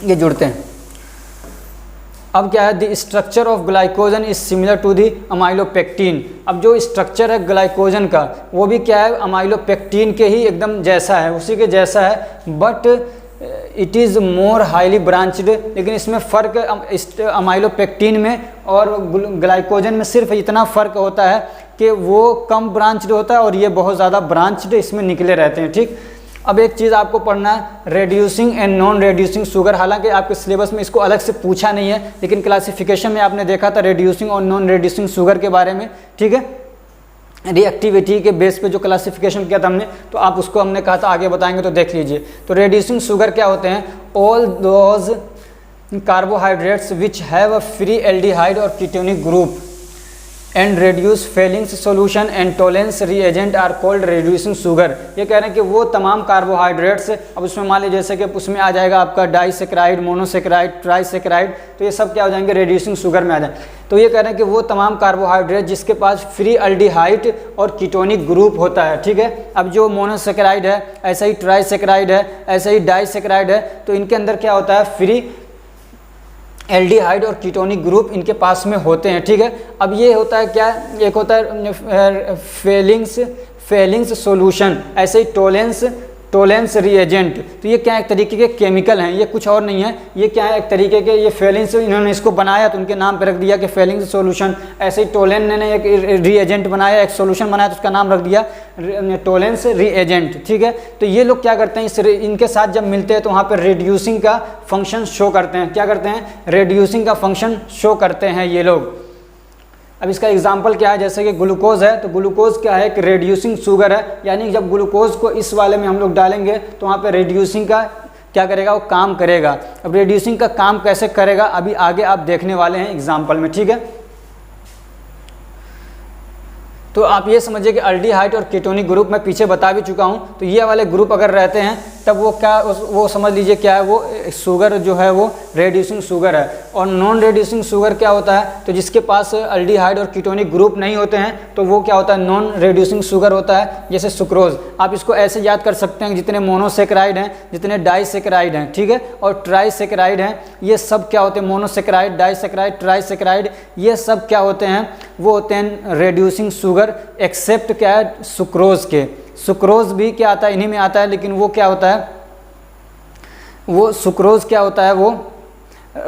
ये जुड़ते हैं। अब क्या है, the structure of glycogen is similar to the amylopectin. अब जो स्ट्रक्चर है ग्लाइकोजन का वो भी क्या है, अमाइलोपेक्टिन के ही एकदम जैसा है, उसी के जैसा है, but it is more highly branched. लेकिन इसमें फ़र्क अमाइलोपेक्टिन में और ग्लाइकोजन में सिर्फ इतना फ़र्क होता है कि वो कम ब्रांच्ड होता है और ये बहुत ज़्यादा ब्रांच्ड इसमें निकले रहते हैं, ठीक। अब एक चीज़ आपको पढ़ना है, reducing and non reducing sugar. हालांकि आपके सिलेबस में इसको अलग से पूछा नहीं है, लेकिन क्लासिफिकेशन में आपने देखा था रेड्यूसिंग और नॉन रेड्यूसिंग शुगर के बारे में, ठीक है। रिएक्टिविटी के बेस पे जो क्लासिफिकेशन किया था हमने, तो आप उसको हमने कहा था आगे बताएंगे, तो देख लीजिए। तो रेड्यूसिंग शुगर क्या होते हैं, all those carbohydrates which have a free aldehyde और ketonic group and reduce Fehling's solution and Tollens reagent are called reducing sugar. ये कह रहे हैं कि वो तमाम कार्बोहाइड्रेट्स, अब उसमें मान लीजिए जैसे कि उसमें आ जाएगा आपका डाइसेक्राइड, मोनोसेक्राइड, ट्राइसेक्राइड, तो ये सब क्या हो जाएंगे, रेड्यूसिंग शुगर में आ जाए। तो ये कह रहे हैं कि वो तमाम कार्बोहाइड्रेट जिसके पास फ्री अल्डिहाइड और कीटोनिक ग्रुप होता है, ठीक है। अब जो मोनोसेक्राइड है, ऐसा ही ट्राइसेक्राइड है, ऐसा ही डाइसेक्राइड है, तो इनके अंदर क्या होता है, फ्री एल्डिहाइड और कीटोनिक ग्रुप इनके पास में होते हैं, ठीक है। अब ये होता है क्या, एक होता है फेलिंग्स सॉल्यूशन, ऐसे ही टोलेंस रिएजेंट। तो ये क्या एक तरीके के केमिकल हैं, ये कुछ और नहीं है, ये क्या है एक तरीके के, ये फेलिंग्स इन्होंने इसको बनाया तो उनके नाम पे रख दिया कि फेलिंग्स सॉल्यूशन। ऐसे ही टोलेन ने एक रिएजेंट बनाया, एक सॉल्यूशन बनाया तो उसका नाम रख दिया टोलेंस रिएजेंट, ठीक है। तो ये लोग क्या करते हैं, इनके साथ जब मिलते हैं तो वहाँ पर रेड्यूसिंग का फंक्शन शो करते हैं। क्या करते हैं, रेड्यूसिंग का फंक्शन शो करते हैं ये लोग, अब इसका एग्जांपल क्या है, जैसे कि ग्लूकोज है, तो ग्लूकोज क्या है, एक रेड्यूसिंग शुगर है, यानी जब ग्लूकोज को इस वाले में हम लोग डालेंगे तो वहाँ पे रेड्यूसिंग का क्या करेगा, वो काम करेगा। अब रेड्यूसिंग का काम कैसे करेगा अभी आगे आप देखने वाले हैं एग्जाम्पल में, ठीक है। तो आप ये समझिए कि अल्डिहाइड और कीटोनिक ग्रुप मैं पीछे बता भी चुका हूँ, तो ये वाले ग्रुप अगर रहते हैं तब वो क्या, वो समझ लीजिए क्या है, वो शुगर जो है वो रेड्यूसिंग शुगर है। और नॉन रेड्यूसिंग शुगर क्या होता है, तो जिसके पास अल्डिहाइड और कीटोनिक ग्रुप नहीं होते हैं तो वो क्या होता है, नॉन रेड्यूसिंग शुगर होता है, जैसे सुक्रोज। आप इसको ऐसे याद कर सकते हैं, जितने मोनोसेक्राइड हैं, जितने डाइसेक्राइड हैं, ठीक है, और ट्राइसेक्राइड हैं, ये सब क्या होते हैं, मोनोसेक्राइड, डाइसेक्राइड, ट्राइसेक्राइड, ये सब क्या होते हैं, वो होते हैं रेड्यूसिंग शुगर, एक्सेप्ट क्या है, सुक्रोज के। सुक्रोज भी क्या आता है, इन्हीं में आता है, लेकिन वो क्या होता है, वो सुक्रोज क्या होता है, वो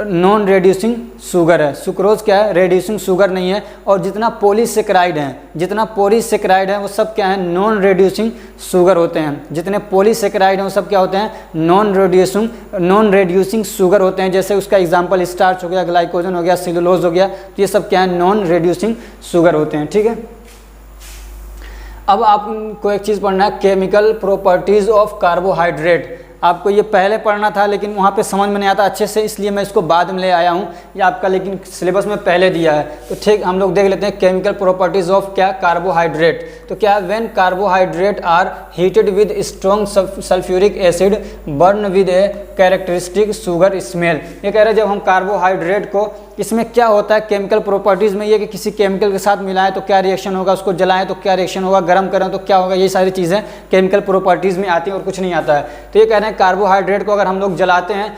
नॉन रेड्यूसिंग शुगर है। सुक्रोज क्या है, रेड्यूसिंग शुगर नहीं है। और जितना पॉलीसेक्राइड हैं, जितना पॉलीसेक्राइड हैं वो सब क्या है, नॉन रेड्यूसिंग शुगर होते हैं। जितने पॉलीसेक्राइड हैं वो सब क्या होते हैं, नॉन रेड्यूसिंग शुगर होते हैं। जैसे उसका एग्जांपल स्टार्च हो गया, ग्लाइकोजन हो गया, सेलुलोज हो गया, तो ये सब क्या है, नॉन रेड्यूसिंग शुगर होते हैं, ठीक है। अब आपको एक चीज़ पढ़ना है, केमिकल प्रॉपर्टीज़ ऑफ कार्बोहाइड्रेट। आपको ये पहले पढ़ना था लेकिन वहाँ पे समझ में नहीं आता अच्छे से, इसलिए मैं इसको बाद में ले आया हूँ। ये आपका लेकिन सिलेबस में पहले दिया है, तो ठीक हम लोग देख लेते हैं केमिकल प्रॉपर्टीज़ ऑफ क्या, कार्बोहाइड्रेट। तो क्या, when carbohydrate are heated with strong sulphuric acid burn with a characteristic sugar smell. ये कह रहे हैं जब हम कार्बोहाइड्रेट को, इसमें क्या होता है केमिकल प्रॉपर्टीज़ में, ये कि किसी केमिकल के साथ मिलाएं तो क्या रिएक्शन होगा, उसको जलाएं तो क्या रिएक्शन होगा, गर्म करें तो क्या होगा, ये सारी चीज़ें केमिकल प्रॉपर्टीज़ में आती हैं और कुछ नहीं आता है। तो ये कह रहे हैं कार्बोहाइड्रेट को अगर हम लोग जलाते हैं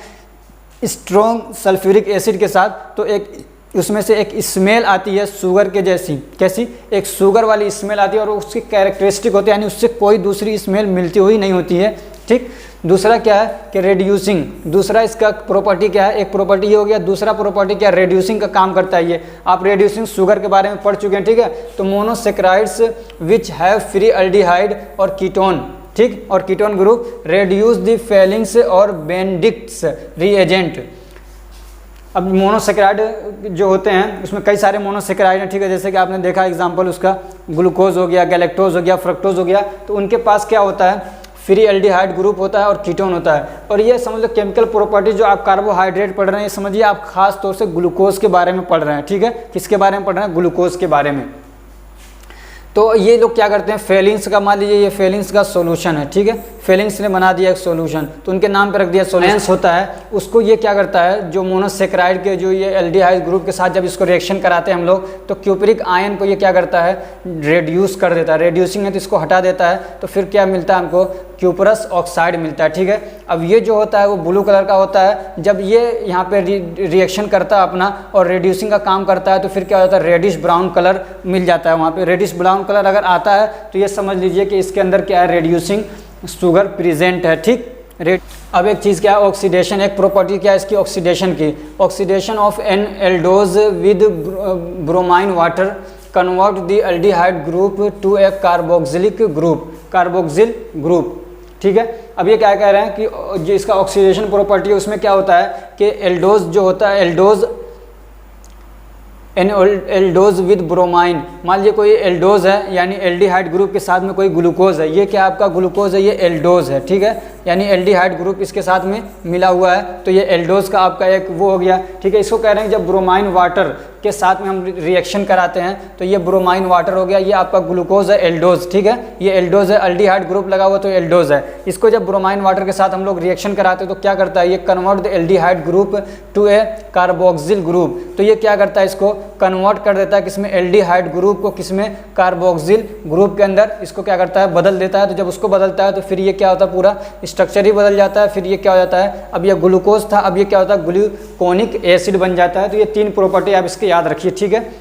स्ट्रॉन्ग सल्फ्यूरिक एसिड के साथ, तो एक उसमें से एक स्मेल आती है शुगर के जैसी, कैसी, एक शुगर वाली स्मेल आती है, और उसकी कैरेक्टरिस्टिक होती है, यानी उससे कोई दूसरी स्मेल मिलती हुई नहीं होती है, ठीक। दूसरा क्या है कि रेड्यूसिंग, दूसरा इसका प्रॉपर्टी क्या है, एक प्रॉपर्टी ये हो गया। दूसरा प्रॉपर्टी क्या, रेड्यूसिंग का काम करता है ये। आप रेड्यूसिंग शुगर के बारे में पढ़ चुके हैं, ठीक है। तो monosaccharides which have free aldehyde और कीटोन, ठीक, और ketone group reduce the Fehling's और बेनेडिक्ट्स रिएजेंट। अब मोनोसेक्राइड जो होते हैं उसमें कई सारे मोनोसेक्राइड हैं, ठीक है, जैसे कि आपने देखा एग्जांपल उसका ग्लूकोज हो गया, गैलेक्टोज हो गया, फ्रक्टोज हो गया, तो उनके पास क्या होता है, फ्री एल्डिहाइड ग्रुप होता है और कीटोन होता है। और ये समझ लो केमिकल प्रॉपर्टीज जो आप कार्बोहाइड्रेट पढ़ रहे हैं, ये समझिए आप खास तौर से ग्लूकोज के बारे में पढ़ रहे हैं, ठीक है। किसके बारे में पढ़ रहे हैं, ग्लूकोज के बारे में। तो ये लोग क्या करते हैं, फेलिंग्स का, मान लीजिए ये फेलिंग्स का सॉल्यूशन है, ठीक है, फेलिंग्स ने बना दिया एक सॉल्यूशन, तो उनके नाम पे रख दिया सॉल्यूशंस होता है। उसको ये क्या करता है, जो मोनोसेक्राइड के जो ये एल्डिहाइड ग्रुप के साथ जब इसको रिएक्शन कराते हैं हम लोग, तो क्यूपरिक आयन को ये क्या करता है, रेड्यूस कर देता है। रेड्यूसिंग है तो इसको हटा देता है, तो फिर क्या मिलता है हमको, क्यूपरस ऑक्साइड मिलता है, ठीक है। अब ये जो होता है वो ब्लू कलर का होता है। जब ये यहाँ पे रिएक्शन करता है अपना और रेड्यूसिंग का काम करता है, तो फिर क्या होता है, रेडिश ब्राउन कलर मिल जाता है। वहाँ पे रेडिश ब्राउन कलर अगर आता है तो ये समझ लीजिए कि इसके अंदर क्या है, रेड्यूसिंग शुगर प्रेजेंट है, ठीक। अब एक चीज़ क्या है, ऑक्सीडेशन, एक प्रॉपर्टी क्या है इसकी, ऑक्सीडेशन की। Oxidation of an aldose with bromine water convert the aldehyde group to a carboxylic group, carboxyl group, ठीक है। अब ये क्या कह रहे हैं कि जो इसका ऑक्सीडेशन प्रॉपर्टी है उसमें क्या होता है कि एल्डोज जो होता है, एल्डोज एल्डोज विद ब्रोमाइन, मान लीजिए कोई एल्डोज है यानी एल्डिहाइड ग्रुप के साथ में कोई ग्लूकोज है, ये क्या आपका ग्लूकोज है, ये एल्डोज है, ठीक है, यानी एल्डिहाइड ग्रुप इसके साथ में मिला हुआ है, तो ये एल्डोज का आपका एक वो हो गया, ठीक है। इसको कह रहे हैं जब ब्रोमाइन वाटर के साथ में हम रिएक्शन कराते हैं तो ये ब्रोमाइन वाटर हो गया, ये आपका ग्लूकोज है, एल्डोज, ठीक है, ये एल्डोज है, एल्डिहाइड ग्रुप लगा हुआ तो एल्डोज है। इसको जब ब्रोमाइन वाटर के साथ हम लोग रिएक्शन कराते हैं तो क्या करता है, ये convert the aldehyde group to a carboxyl group, तो ये क्या करता है, इसको कन्वर्ट कर देता है किसमें, एल्डिहाइड ग्रुप को किसमें, कार्बोक्सिल ग्रुप के अंदर, इसको क्या करता है, बदल देता है। तो जब उसको बदलता है तो फिर ये क्या होता है, पूरा स्ट्रक्चर ही बदल जाता है। फिर ये क्या हो जाता है, अब ये ग्लूकोज था, अब ये क्या होता है, ग्लूकोनिक एसिड बन जाता है। तो ये तीन प्रॉपर्टी आप इसके याद रखिए, ठीक है।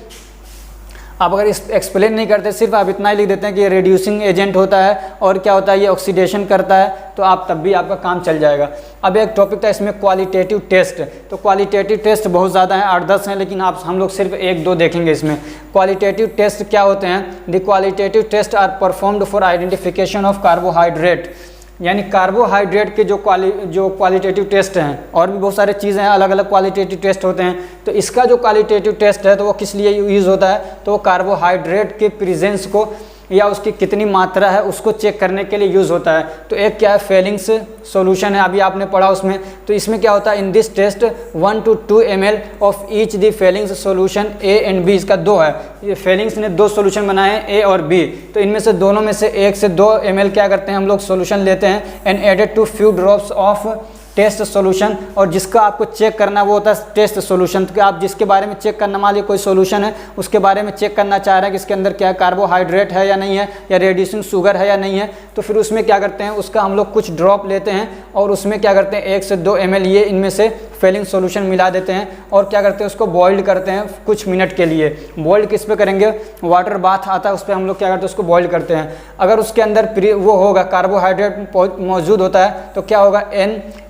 आप अगर इस एक्सप्लेन नहीं करते, सिर्फ आप इतना ही लिख देते हैं कि ये रेड्यूसिंग एजेंट होता है और क्या होता है, ये ऑक्सीडेशन करता है, तो आप तब भी आपका काम चल जाएगा। अब एक टॉपिक था इसमें क्वालिटेटिव टेस्ट, तो क्वालिटेटिव टेस्ट बहुत ज़्यादा हैं, 8-10 हैं, लेकिन हम लोग सिर्फ 1-2 देखेंगे इसमें। क्वालिटेटिव टेस्ट क्या होते हैं, the qualitative test are performed for identification of carbohydrate यानी कार्बोहाइड्रेट के जो क्वालिटेटिव टेस्ट हैं, और भी बहुत सारे चीज़ें हैं, अलग अलग क्वालिटेटिव टेस्ट होते हैं, तो इसका जो क्वालिटेटिव टेस्ट है तो वो किस लिए यूज़ होता है, तो वो कार्बोहाइड्रेट के प्रेजेंस को या उसकी कितनी मात्रा है उसको चेक करने के लिए यूज़ होता है। तो एक क्या है, फेलिंग्स सॉल्यूशन है, अभी आपने पढ़ा उसमें। तो इसमें क्या होता है, in this test 1 to 2 ml of each the Fehling's solution A and B, इसका 2 है, ये फेलिंग्स ने 2 सॉल्यूशन बनाए हैं, ए और बी, तो इनमें से दोनों में से 1 से 2 ml क्या करते हैं हम लोग सॉल्यूशन लेते हैं, and added to few drops of test solution, और जिसका आपको चेक करना वो होता है टेस्ट सॉल्यूशन। तो आप जिसके बारे में चेक करना, मान लीजिए कोई सॉल्यूशन है उसके बारे में चेक करना चाह रहे हैं कि इसके अंदर क्या है, कार्बोहाइड्रेट है या नहीं है, या रेड्यूसिंग शुगर है या नहीं है, तो फिर उसमें क्या करते हैं, उसका हम लोग कुछ ड्रॉप लेते हैं और उसमें क्या करते हैं 1 से 2 ml ये इनमें से फेलिंग सॉल्यूशन मिला देते हैं, और क्या करते हैं उसको बॉइल्ड करते हैं कुछ मिनट के लिए। बॉइल्ड किस पे करेंगे, वाटर बाथ आता है उस पर हम लोग क्या करते हैं उसको बॉइल्ड करते हैं। अगर उसके अंदर वो होगा कार्बोहाइड्रेट मौजूद होता है तो क्या होगा,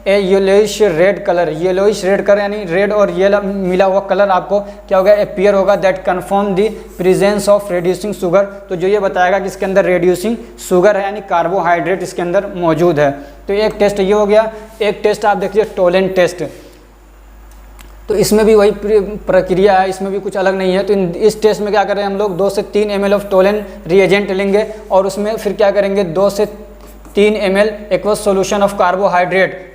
a yellowish red colour, yellowish red colour यानी रेड और येलो मिला हुआ कलर आपको क्या होगा, अपीयर होगा, that confirm the presence of reducing sugar. तो जो ये बताएगा कि इसके अंदर रेड्यूसिंग शुगर है यानी कार्बोहाइड्रेट इसके अंदर मौजूद है। तो एक टेस्ट ये हो गया। एक टेस्ट आप देखिए टोलेंट टेस्ट, तो इसमें भी वही प्रक्रिया है, इसमें भी कुछ अलग नहीं है। तो इस टेस्ट में क्या करें हम लोग 2 से 3 ml ऑफ टोलेंट रिएजेंट लेंगे और उसमें फिर क्या करेंगे 2 से 3 ml aqueous solution of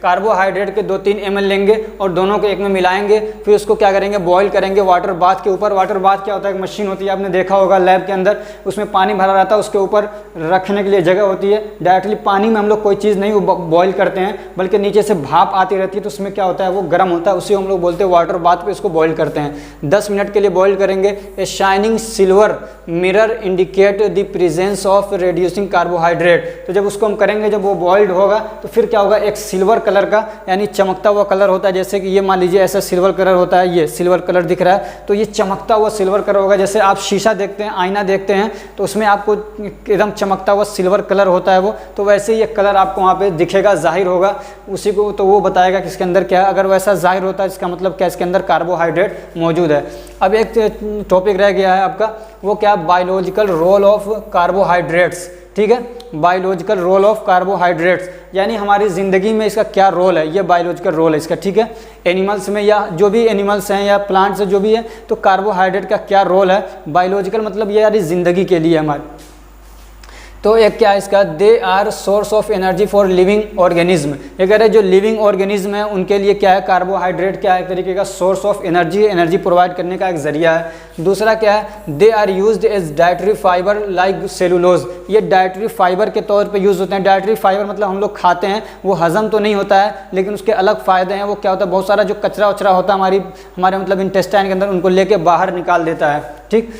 carbohydrate के 2-3 ml लेंगे और दोनों को एक में मिलाएंगे, फिर उसको क्या करेंगे बॉईल करेंगे वाटर बाथ के ऊपर। वाटर बाथ क्या होता है, एक मशीन होती है, आपने देखा होगा लैब के अंदर, उसमें पानी भरा रहता है, उसके ऊपर रखने के लिए जगह होती है। डायरेक्टली पानी में हम लोग कोई चीज़ नहीं बॉईल करते हैं, बल्कि नीचे से भाप आती रहती है, तो उसमें क्या होता है वो गर्म होता है, उसी हम लोग बोलते हैं वाटर बाथ पे इसको बॉईल करते हैं। 10 मिनट के लिए बॉईल करेंगे। A shining silver mirror indicate the presence of reducing carbohydrate. तो जब उसको हम करेंगे, जब वो बॉइल्ड होगा तो फिर क्या होगा, एक सिल्वर कलर का यानी चमकता हुआ कलर होता है, जैसे कि ये मान लीजिए ऐसा सिल्वर कलर होता है, ये सिल्वर कलर दिख रहा है, तो ये चमकता हुआ सिल्वर कलर होगा। जैसे आप शीशा देखते हैं, आईना देखते हैं, तो उसमें आपको एकदम चमकता हुआ सिल्वर कलर होता है वो, तो वैसे ही ये कलर आपको वहाँ पे दिखेगा, जाहिर होगा उसी को, तो वो बताएगा कि इसके अंदर क्या है। अगर वैसा जाहिर होता है इसका मतलब क्या, इसके अंदर कार्बोहाइड्रेट मौजूद है। अब एक टॉपिक रह गया है आपका, वो क्या, बायोलॉजिकल रोल ऑफ कार्बोहाइड्रेट्स। ठीक है, बायोलॉजिकल रोल ऑफ कार्बोहाइड्रेट्स यानी हमारी ज़िंदगी में इसका क्या रोल है, ये बायोलॉजिकल रोल है इसका। ठीक है, एनिमल्स में या जो भी एनिमल्स हैं या प्लांट्स जो भी है, तो कार्बोहाइड्रेट का क्या रोल है, बायोलॉजिकल मतलब ये यानी ज़िंदगी के लिए हमारी। तो एक क्या है इसका, they are source of energy for living organism. ये कह रहे हैं जो लिविंग ऑर्गेनिज्म है उनके लिए क्या है, कार्बोहाइड्रेट क्या है, एक तरीके का सोर्स ऑफ एनर्जी प्रोवाइड करने का एक जरिया है। दूसरा क्या है, they are used as dietary fibre like cellulose. ये डाइटरी फाइबर के तौर पे यूज़ होते हैं। डाइटरी फाइबर मतलब हम लोग खाते हैं, वो हजम तो नहीं होता है, लेकिन उसके अलग फ़ायदे हैं। वो क्या होता है, बहुत सारा जो कचरा वचरा होता है हमारे मतलब इंटेस्टाइन के अंदर, उनको लेके बाहर निकाल देता है। ठीक,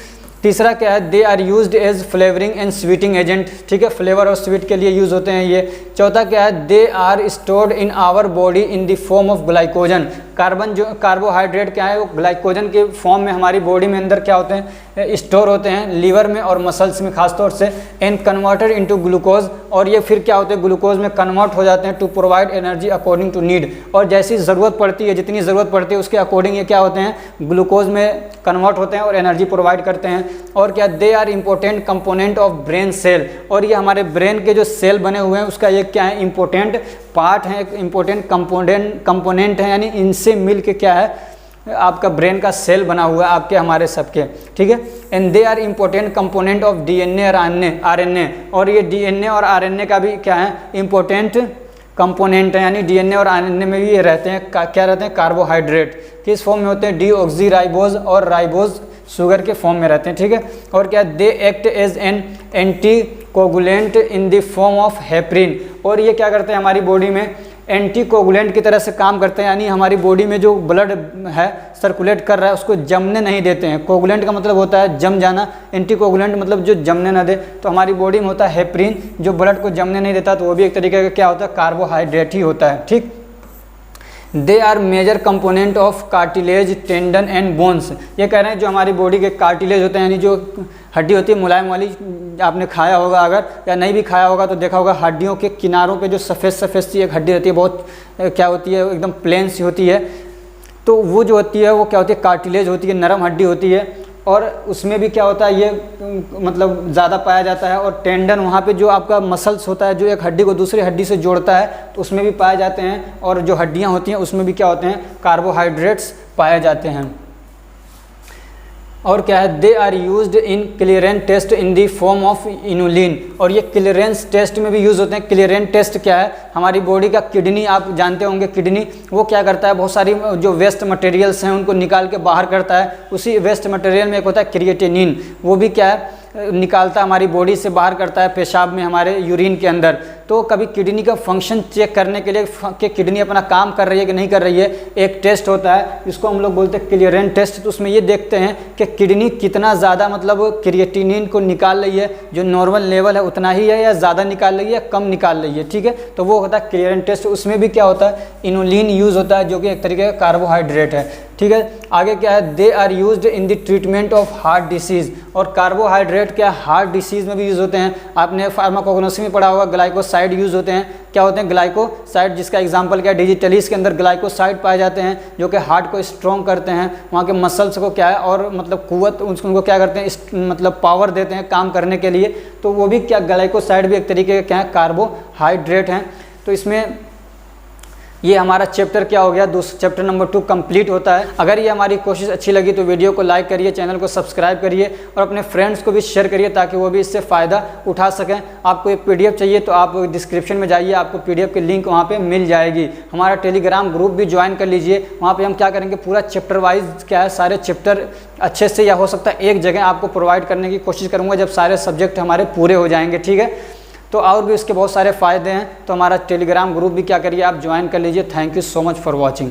तीसरा क्या है, they are used as flavouring and sweeting agent. ठीक है, फ्लेवर और स्वीट के लिए यूज़ होते हैं ये। चौथा क्या है, they are stored in our body in the form of glycogen. Carbohydrate क्या है, वो ग्लाइकोजन के फॉर्म में हमारी बॉडी में अंदर क्या होते हैं, स्टोर होते हैं, लीवर में और मसल्स में खासतौर से। एंड कन्वर्टेड इनटू ग्लूकोज, और ये फिर क्या होते हैं, ग्लूकोज में कन्वर्ट हो जाते हैं to provide energy according to need. और जैसी ज़रूरत पड़ती है, जितनी ज़रूरत पड़ती है उसके अकॉर्डिंग ये क्या होते हैं, ग्लूकोज में कन्वर्ट होते हैं और एनर्जी प्रोवाइड करते हैं। और क्या, they are important component of brain cell. और ये हमारे ब्रेन के जो सेल बने हुए हैं उसका ये क्या है, इंपॉर्टेंट पार्ट है, इंपॉर्टेंट कंपोनेंट है, यानी इनसे मिल के क्या है आपका ब्रेन का सेल बना हुआ है आपके हमारे सबके। ठीक है, and they are important component of DNA और आरएनए। और ये डीएनए और आरएनए का भी क्या है, इंपॉर्टेंट कंपोनेंट है, यानी डीएनए और आरएनए में भी ये रहते हैं, क्या रहते हैं, कार्बोहाइड्रेट। किस फॉर्म में होते हैं, डीऑक्सीराइबोज और राइबोज शुगर के फॉर्म में रहते हैं। ठीक है, और क्या, they act as an anti coagulant in the form of heparin. और ये क्या करते हैं, हमारी बॉडी में एंटी कोगुलेंट की तरह से काम करते हैं, यानी हमारी बॉडी में जो ब्लड है सर्कुलेट कर रहा है उसको जमने नहीं देते हैं। कोगुलेंट का मतलब होता है जम जाना, एंटी कोगुलेंट मतलब जो जमने ना दे। तो हमारी बॉडी में होता है हेपरिन जो ब्लड को जमने नहीं देता, तो वो भी एक तरीके का क्या होता है, कार्बोहाइड्रेट ही होता है। ठीक, they are major component of cartilage tendon and bones. ये कह रहे हैं जो हमारी बॉडी के कार्टिलेज होते हैं, यानी जो हड्डी होती है मुलायम वाली, आपने खाया होगा अगर, या नहीं भी खाया होगा तो देखा होगा, हड्डियों के किनारों पे जो सफ़ेद सी एक हड्डी रहती है, बहुत क्या होती है, एकदम प्लेन सी होती है, तो वो जो होती है वो क्या होती है, कार्टिलेज होती है, नरम हड्डी होती है। और उसमें भी क्या होता है ये मतलब ज़्यादा पाया जाता है। और टेंडन वहाँ पे जो आपका मसल्स होता है जो एक हड्डी को दूसरी हड्डी से जोड़ता है तो उसमें भी पाए जाते हैं। और जो हड्डियाँ होती हैं उसमें भी क्या होते हैं, कार्बोहाइड्रेट्स पाए जाते हैं। और क्या है, they are used in clearance test in the form of inulin. और ये क्लियरेंस टेस्ट में भी यूज़ होते हैं। क्लियरेंस टेस्ट क्या है, हमारी बॉडी का किडनी, आप जानते होंगे किडनी वो क्या करता है, बहुत सारी जो वेस्ट मटेरियल्स हैं उनको निकाल के बाहर करता है। उसी वेस्ट मटेरियल में एक होता है क्रिएटिनिन, वो भी क्या है निकालता है, हमारी बॉडी से बाहर करता है पेशाब में, हमारे यूरिन के अंदर। तो कभी किडनी का फंक्शन चेक करने के लिए कि किडनी अपना काम कर रही है कि नहीं कर रही है, एक टेस्ट होता है, इसको हम लोग बोलते हैं क्लियरेंस टेस्ट। तो उसमें ये देखते हैं कि किडनी कितना ज़्यादा मतलब क्रिएटिनिन को निकाल रही है, जो नॉर्मल लेवल है उतना ही है या ज़्यादा निकाल रही है, कम निकाल रही है, ठीक है। तो वो होता है क्लियरेंस टेस्ट। उसमें भी क्या होता है, इनुलिन यूज़ होता है जो कि एक तरीके का कार्बोहाइड्रेट है, ठीक है। आगे क्या है, they are used in the treatment of heart disease. और कार्बोहाइड्रेट क्या हार्ट डिसीज़ में भी यूज़ होते हैं। आपने फार्माकोग्नोसी में पढ़ा होगा, ग्लाइकोसाइड यूज़ होते हैं। क्या होते हैं, ग्लाइकोसाइड, जिसका एग्जांपल क्या है, डिजिटलीस के अंदर ग्लाइकोसाइड पाए जाते हैं जो कि हार्ट को स्ट्रॉन्ग करते हैं, वहाँ के मसल्स को क्या है और मतलब कुव्वत उनको क्या करते हैं, मतलब पावर देते हैं काम करने के लिए। तो वो भी क्या, ग्लाइकोसाइड भी एक तरीके का क्या है, कार्बोहाइड्रेट हैं। तो इसमें ये हमारा चैप्टर क्या हो गया, चैप्टर नंबर 2 कंप्लीट होता है। अगर ये हमारी कोशिश अच्छी लगी तो वीडियो को लाइक करिए, चैनल को सब्सक्राइब करिए और अपने फ्रेंड्स को भी शेयर करिए ताकि वो भी इससे फ़ायदा उठा सकें। आपको एक PDF चाहिए तो आप डिस्क्रिप्शन में जाइए, आपको PDF की लिंक वहाँ पे मिल जाएगी। हमारा टेलीग्राम ग्रुप भी ज्वाइन कर लीजिए। वहाँ पर हम क्या करेंगे, पूरा चैप्टर वाइज क्या है, सारे चैप्टर अच्छे से, या हो सकता है एक जगह आपको प्रोवाइड करने की कोशिश करूँगा जब सारे सब्जेक्ट हमारे पूरे हो जाएंगे, ठीक है। तो और भी इसके बहुत सारे फ़ायदे हैं। तो हमारा टेलीग्राम ग्रुप भी क्या करिए आप ज्वाइन कर लीजिए। Thank you so much for watching.